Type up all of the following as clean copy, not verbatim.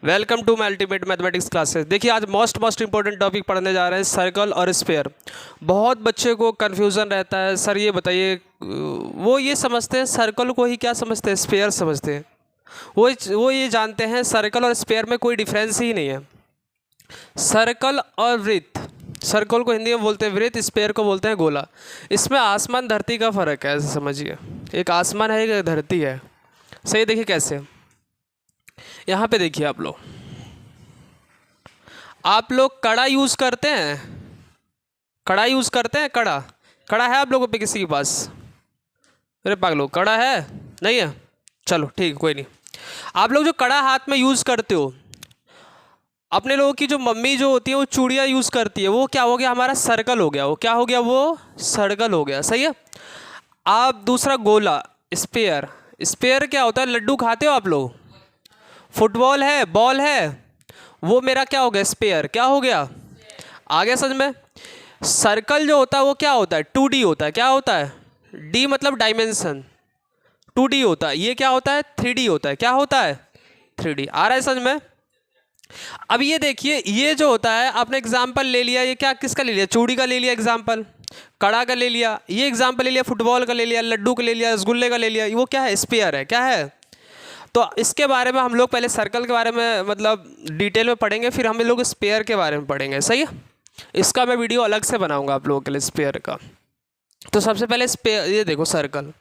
Welcome to my ultimate mathematics classes. देखिए आज most important topic पढ़ने जा रहे हैं, सर्कल और स्फीयर। बहुत बच्चे को कन्फ्यूज़न रहता है, सर ये बताइए, वो ये समझते हैं सर्कल को ही क्या समझते हैं, स्फीयर समझते हैं। वो ये जानते हैं सर्कल और स्फीयर में कोई डिफरेंस ही नहीं है। सर्कल और वृत्त, सर्कल को हिंदी में बोलते हैं वृत्त, स्फीयर को बोलते हैं गोला। इसमें आसमान धरती का फ़र्क है, ऐसे समझिए। एक आसमान है, एक धरती है। सही, देखिए कैसे। यहाँ पे देखिए आप लोग कड़ा यूज़ करते हैं, कड़ा यूज़ करते हैं। कड़ा कड़ा है आप लोगों पे किसी के पास? अरे पागलो, कड़ा है नहीं है? चलो ठीक, कोई नहीं। आप लोग जो कड़ा हाथ में यूज़ करते हो, अपने लोगों की जो मम्मी जो होती है वो चूड़ियाँ यूज़ करती है, वो क्या हो गया, हमारा सर्कल हो गया। वो क्या हो गया, वो सर्कल हो गया। सही है। आप दूसरा गोला, स्पेयर। स्पेयर क्या होता है? लड्डू खाते हो आप लोग? फुटबॉल है, बॉल है, वो मेरा क्या हो गया, स्पेयर। क्या हो गया, आ गया समझ में। सर्कल जो होता है वो क्या होता है, 2D होता है। क्या होता है? डी मतलब डायमेंशन, 2D होता है। ये क्या होता है, 3D होता है। क्या होता है, 3D। आ रहा है समझ में। अब ये देखिए, ये जो होता है, आपने एग्जाम्पल ले लिया, ये क्या किसका ले लिया, चूड़ी का ले लिया एग्जाम्पल, कड़ा का ले लिया, ये एग्जाम्पल ले लिया, फुटबॉल का ले लिया, लड्डू का ले लिया, रसगुल्ले का ले लिया। वो क्या है, स्पेयर है। क्या है? तो इसके बारे में हम लोग पहले सर्कल के बारे में मतलब डिटेल में पढ़ेंगे, फिर हम लोग स्पेयर के बारे में पढ़ेंगे। सही है। इसका मैं वीडियो अलग से बनाऊंगा आप लोगों के लिए स्पेयर का। तो सबसे पहले स्पेयर, ये देखो सर्कल,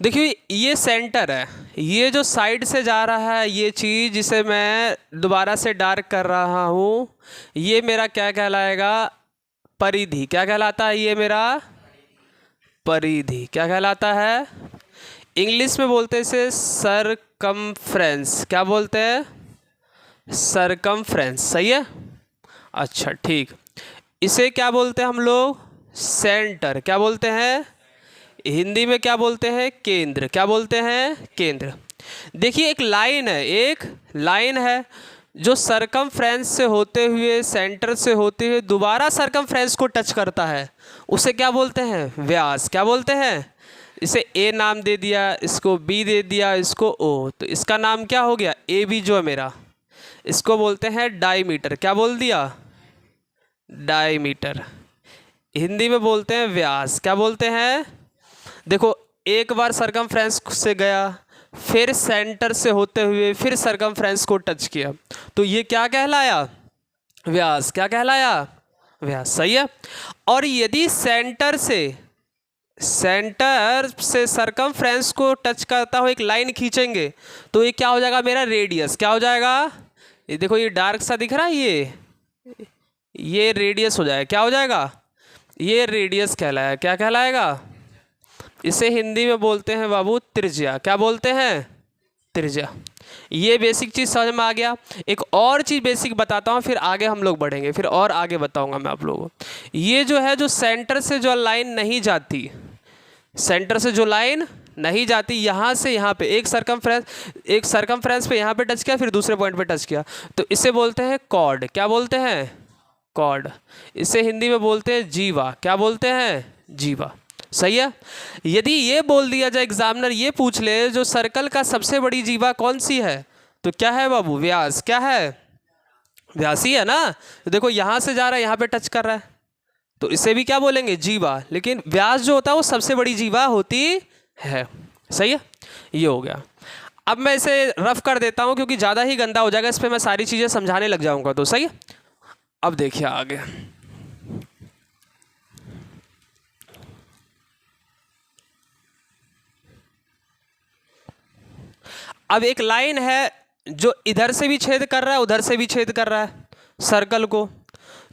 देखिए ये सेंटर है, ये जो साइड से जा रहा है ये चीज़, जिसे मैं दोबारा से डार्क कर रहा हूँ, ये मेरा क्या कहलाएगा, परिधि। क्या कहलाता है ये मेरा, परिधि। क्या कहलाता है? इंग्लिश में बोलते हैं इसे सरकमफ्रेंस। क्या बोलते हैं? सरकमफ्रेंस। सही है। अच्छा ठीक, इसे क्या बोलते हैं हम लोग, सेंटर। क्या बोलते हैं हिंदी में, क्या बोलते हैं, केंद्र। क्या बोलते हैं, केंद्र। देखिए एक लाइन है, एक लाइन है जो सरकमफ्रेंस से होते हुए, सेंटर से होते हुए दोबारा सरकमफ्रेंस को टच करता है, उसे क्या बोलते हैं, व्यास। क्या बोलते हैं? इसे ए नाम दे दिया, इसको बी दे दिया, इसको ओ, तो इसका नाम क्या हो गया, ए बी जो है मेरा। इसको बोलते हैं डायमीटर। क्या बोल दिया, डायमीटर। हिंदी में बोलते हैं व्यास। क्या बोलते हैं? देखो एक बार सरकमफ्रेंस से गया, फिर सेंटर से होते हुए, फिर सरकमफ्रेंस को टच किया, तो ये क्या कहलाया, व्यास। क्या कहलाया, व्यास। सही है। और यदि सेंटर से सरकमफ्रेंस को टच करता हो एक लाइन खींचेंगे, तो ये क्या हो जाएगा मेरा, रेडियस। क्या हो जाएगा? ये देखो ये डार्क सा दिख रहा है, ये रेडियस हो जाएगा। क्या हो जाएगा? ये रेडियस कहलाया। क्या कहलाएगा? इसे हिंदी में बोलते हैं बाबू त्रिज्या। क्या बोलते हैं, त्रिज्या। ये बेसिक चीज़ समझ में आ गया। एक और चीज़ बेसिक बताता हूँ, फिर आगे हम लोग बढ़ेंगे, फिर और आगे बताऊंगा मैं आप लोगों को। ये जो है, जो सेंटर से जो लाइन नहीं जाती, सेंटर से जो लाइन नहीं जाती, यहाँ से यहाँ पे एक सरकमफ्रेंस पे यहाँ पे टच किया, फिर दूसरे पॉइंट पे टच किया, तो इसे बोलते हैं कॉर्ड। क्या बोलते हैं, कॉर्ड। इसे हिंदी में बोलते हैं जीवा। क्या बोलते हैं, जीवा। सही है। यदि ये बोल दिया जाए, एग्जामिनर ये पूछ ले जो सर्कल का सबसे बड़ी जीवा कौन सी है, तो क्या है बाबू, व्यास। क्या है, व्यास ही है ना। तो देखो यहाँ से जा रहा है, यहाँ पे टच कर रहा है, तो इसे भी क्या बोलेंगे, जीवा। लेकिन व्यास जो होता है वो सबसे बड़ी जीवा होती है। सही है। ये हो गया। अब मैं इसे रफ कर देता हूँ क्योंकि ज़्यादा ही गंदा हो जाएगा, इस पर मैं सारी चीज़ें समझाने लग जाऊँगा। तो सही है। अब देखिए आगे, अब एक लाइन है जो इधर से भी छेद कर रहा है, उधर से भी छेद कर रहा है सर्कल को,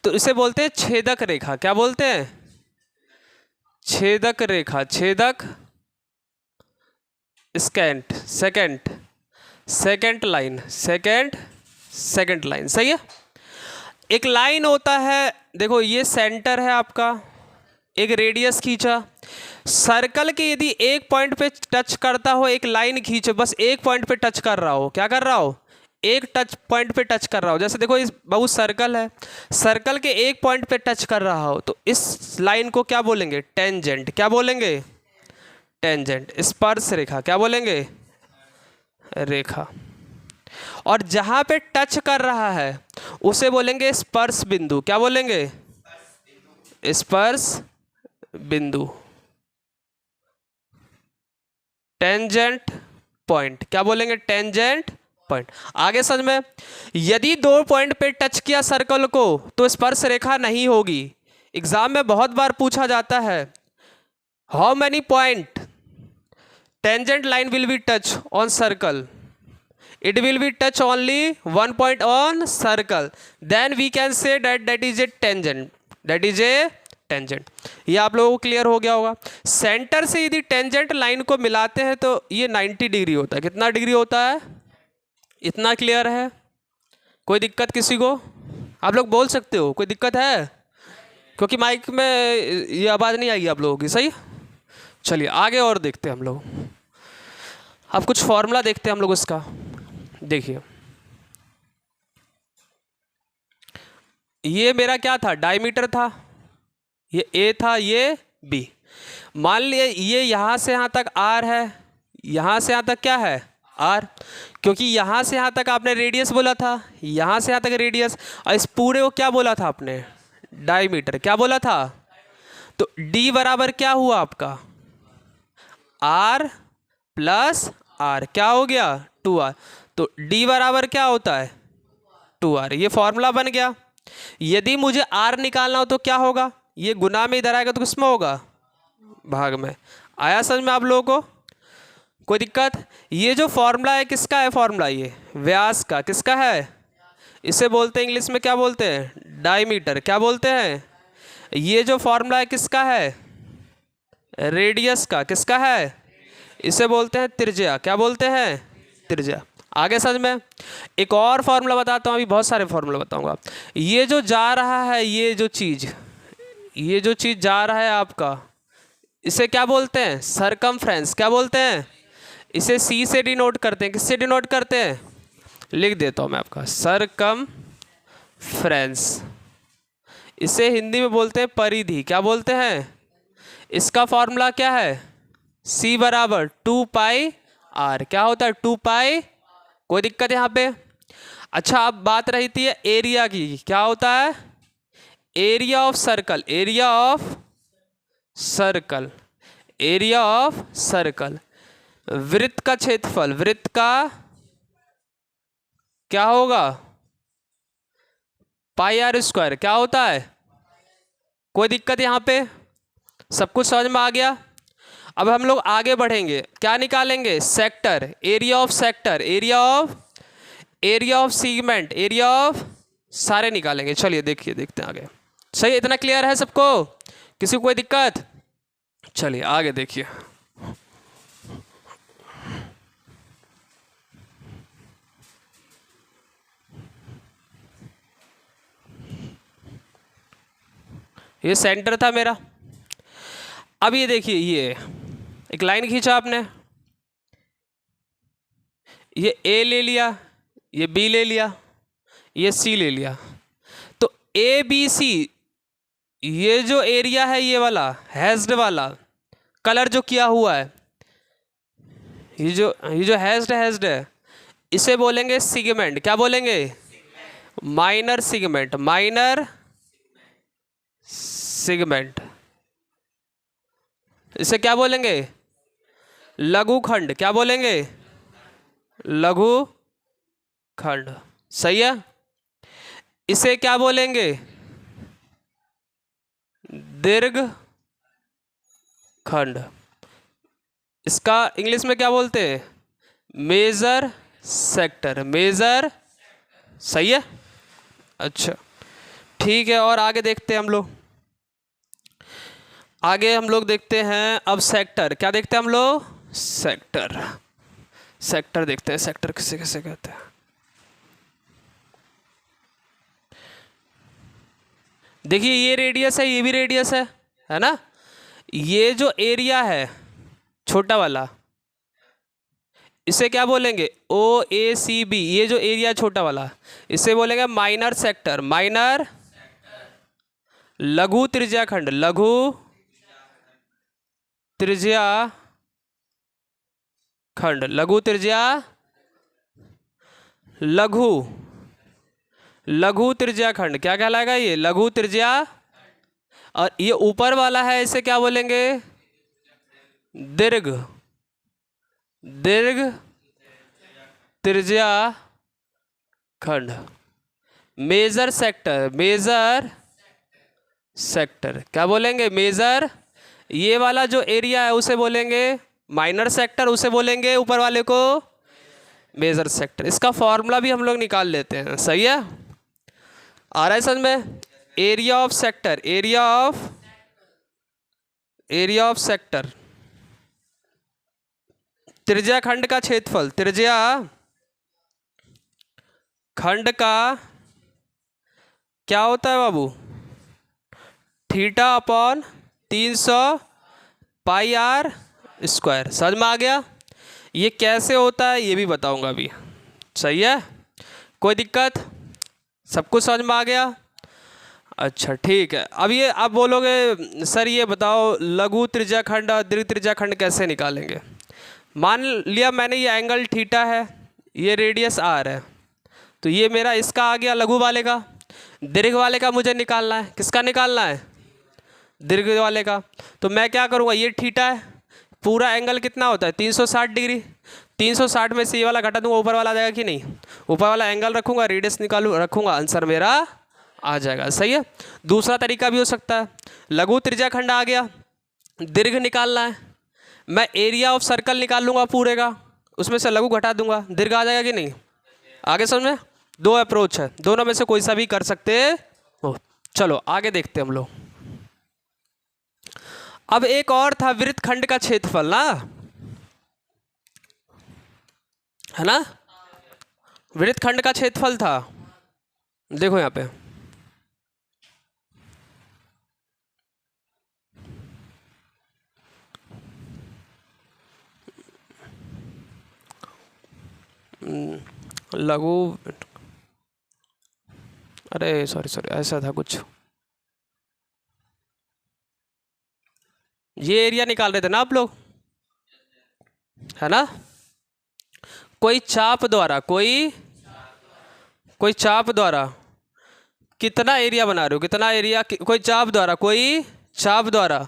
तो इसे बोलते हैं छेदक रेखा। क्या बोलते हैं, छेदक रेखा। छेदक, स्केंट, सेकेंड लाइन, सेकेंड लाइन। सही है। एक लाइन होता है, देखो ये सेंटर है आपका, एक रेडियस खींचा, सर्कल के यदि एक पॉइंट पे टच करता हो, एक लाइन खींचे, बस एक पॉइंट पे टच कर रहा हो, क्या कर रहा हो, एक पॉइंट पे टच कर रहा हो। जैसे देखो इस बहुत सर्कल है, सर्कल के एक पॉइंट पे टच कर रहा हो, तो इस लाइन को क्या बोलेंगे, टेंजेंट। क्या बोलेंगे, टेंजेंट। स्पर्श रेखा। क्या बोलेंगे, रेखा। और जहां पे टच कर रहा है उसे बोलेंगे स्पर्श बिंदु। क्या बोलेंगे? स्पर्श बिंदु। Tangent point. क्या बोलेंगे? Tangent point. आगे समझ में, यदि दो पॉइंट पे टच किया सर्कल को तो स्पर्श रेखा नहीं होगी। एग्जाम में बहुत बार पूछा जाता है, how many point tangent line will be touch on circle? It will be touch only one point on circle. Then we can say that is a tangent. That is a tangent. ये आप लोगों को clear हो गया होगा। Centre से यदि tangent line को मिलाते हैं तो ये 90 डिग्री होता है। कितना डिग्री होता है? इतना क्लियर है? कोई दिक्कत किसी को? आप लोग बोल सकते हो, कोई दिक्कत है? क्योंकि माइक में ये आवाज़ नहीं आएगी आप लोगों की। सही, चलिए आगे और देखते हैं हम लोग। अब कुछ फॉर्मूला देखते हैं हम लोग इसका। देखिए, ये मेरा क्या था? डायमीटर था। ये ए था, ये बी। मान लिए ये यहां से यहां तक आर है, यहां से यहां तक क्या है? आर। क्योंकि यहां से यहां तक आपने रेडियस बोला था, यहां से यहां तक रेडियस, और इस पूरे को क्या बोला था आपने? डायमीटर। क्या बोला था? तो डी बराबर क्या हुआ आपका? R plus R. क्या हो गया? 2r। तो d बराबर क्या होता है? 2r। ये फॉर्मूला बन गया। यदि मुझे r निकालना हो तो क्या होगा? ये गुना में इधर आएगा तो किसमें होगा? भाग में। आया समझ में आप लोगों को? कोई दिक्कत? ये जो फॉर्मूला है किसका है? फॉर्मूला ये व्यास का। किसका है? इसे बोलते हैं इंग्लिश में क्या बोलते हैं? डायमीटर। क्या बोलते हैं? ये जो फॉर्मूला है किसका है? रेडियस का। किसका है? इसे बोलते हैं त्रिज्या। क्या बोलते हैं? त्रिज्या। आगे समझ में, एक और फॉर्मूला बताता हूँ। अभी बहुत सारे फॉर्मूला बताऊंगा। ये जो जा रहा है, ये जो चीज जा रहा है आपका, इसे क्या बोलते हैं? सरकमफ्रेंस। क्या बोलते हैं? इसे सी से डिनोट करते हैं। किससे डिनोट करते हैं? लिख देता हूँ मैं आपका, सरकमफ्रेंस। इसे हिंदी में बोलते हैं परिधि। क्या बोलते हैं? इसका फॉर्मूला क्या है? C बराबर 2πr। क्या होता है? 2π। कोई दिक्कत यहाँ पे? अच्छा, अब बात रही थी एरिया की। क्या होता है? Area of circle. Area of circle. Area of circle. वृत्त का क्षेत्रफल। वृत्त का क्या होगा? πr²। क्या होता है? कोई दिक्कत यहाँ पे? सब कुछ समझ में आ गया? अब हम लोग आगे बढ़ेंगे। क्या निकालेंगे? Sector. Area of sector. Area of segment. Area of सारे निकालेंगे। चलिए देखिए, देखते हैं आगे। सही, इतना क्लियर है सबको? किसी को कोई दिक्कत? चलिए आगे देखिए। ये सेंटर था मेरा। अब ये देखिए, ये एक लाइन खींचा आपने, ये ए ले लिया, ये बी ले लिया, ये सी ले लिया। तो ए बी सी, ये जो एरिया है, ये वाला हैज्ड वाला कलर जो किया हुआ है, ये जो हैज्ड है, इसे बोलेंगे सिगमेंट। क्या बोलेंगे? Minor segment. Minor segment. इसे क्या बोलेंगे? लघु खंड। क्या बोलेंगे? लघु खंड। सही है। इसे क्या बोलेंगे? दीर्घ खंड। इसका इंग्लिश में क्या बोलते हैं? Major sector. मेजर। सही है। अच्छा ठीक है, और आगे देखते हैं हम लोग। आगे हम लोग देखते हैं अब सेक्टर। क्या देखते हैं हम लोग? सेक्टर। सेक्टर देखते हैं। सेक्टर किसे किसे कहते हैं? देखिए, ये रेडियस है, ये भी रेडियस है ना? ये जो एरिया है छोटा वाला, इसे क्या बोलेंगे? ओ ए सी बी। ये जो एरिया छोटा वाला, इसे बोलेंगे माइनर सेक्टर। माइनर लघु त्रिज्या खंड। लघु त्रिज्या खंड। लघु त्रिज्या लघु लघु त्रिज्याखंड क्या कहलाएगा? ये लघु त्रिज्या। और ये ऊपर वाला है, इसे क्या बोलेंगे? दीर्घ दीर्घ त्रिज्या खंड। मेजर सेक्टर मेजर सेक्टर क्या बोलेंगे? मेजर। ये वाला जो एरिया है उसे बोलेंगे माइनर सेक्टर, उसे बोलेंगे ऊपर वाले को मेजर सेक्टर। इसका फॉर्मूला भी हम लोग निकाल लेते हैं। सही है? आ रहा है समझ में? Area of sector, area of sector, त्रिज्या खंड का क्षेत्रफल, त्रिज्या खंड का क्या होता है बाबू? Theta upon 300 pi R square. समझ में आ गया? ये कैसे होता है ये भी बताऊंगा अभी। सही है? कोई दिक्कत? सब कुछ समझ में आ गया? अच्छा ठीक है। अब ये आप बोलोगे सर ये बताओ लघु त्रिज्याखंड और दीर्घ त्रिज्याखंड कैसे निकालेंगे? मान लिया मैंने ये एंगल थीटा है, ये रेडियस आर है, तो ये मेरा इसका आ गया लघु वाले का। दीर्घ वाले का मुझे निकालना है। किसका निकालना है? दीर्घ वाले का। तो मैं क्या करूँगा? ये थीटा है, पूरा एंगल कितना होता है? 360 डिग्री। 360 में से ये वाला घटा दूंगा, ऊपर वाला आ जाएगा कि नहीं? ऊपर वाला एंगल रखूँगा, रेडियस रखूँगा, आंसर मेरा आ जाएगा। सही है? दूसरा तरीका भी हो सकता है, लघु त्रिज्याखंड आ गया, दीर्घ निकालना है, मैं एरिया ऑफ सर्कल निकाल लूँगा पूरे का, उसमें से लघु घटा दूंगा, दीर्घ आ जाएगा कि नहीं? आगे समझ में? दो अप्रोच है, दोनों में से कोई सा भी कर सकते हो। चलो आगे देखते हैं हम लोग। अब एक और था वृत्तखंड का क्षेत्रफल ना, है ना? वृत्तखंड का क्षेत्रफल था, देखो यहाँ पे लघु, अरे सॉरी ऐसा था कुछ, ये एरिया निकाल रहे थे ना आप लोग, है ना? कोई चाप द्वारा कितना एरिया बना रहे हो? कितना एरिया? कोई चाप द्वारा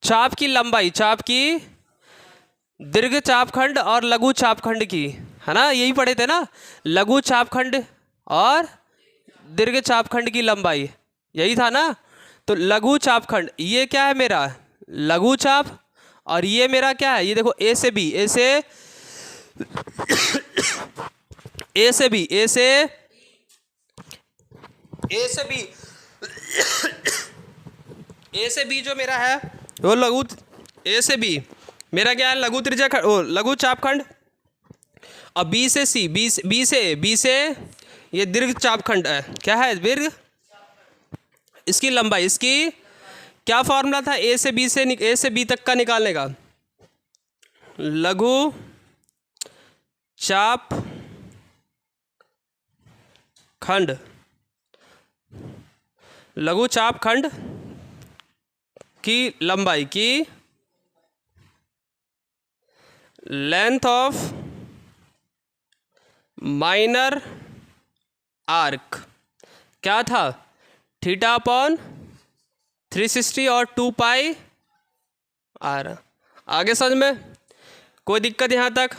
चाप की लंबाई, चाप की दीर्घ चापखंड और लघु चापखंड की, है ना? यही पढ़े थे ना, लघु चापखंड और दीर्घ चापखंड की लंबाई, यही था ना? तो लघु चापखंड ये क्या है मेरा? लघु चाप। और ये मेरा क्या है? ये देखो ए से बी, ए से बी जो मेरा है वो लघु, ए से बी मेरा क्या है? लघु त्रिज्याखंड, लघु चापखंड। और बी से सी, बी से ये दीर्घ चापखंड है। क्या है? दीर्घ। इसकी लंबाई, इसकी क्या फॉर्मूला था? ए से बी तक का निकालने का, लघु चाप खंड, लघु चाप खंड की लंबाई की लेंथ ऑफ माइनर आर्क क्या था? थीटा अपॉन 360 और 2 पाई आर। आगे समझ में? कोई दिक्कत यहाँ तक?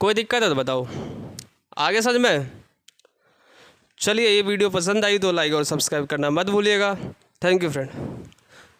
कोई दिक्कत है तो बताओ। आगे समझ में? चलिए, ये वीडियो पसंद आई तो लाइक और सब्सक्राइब करना मत भूलिएगा। Thank you friend.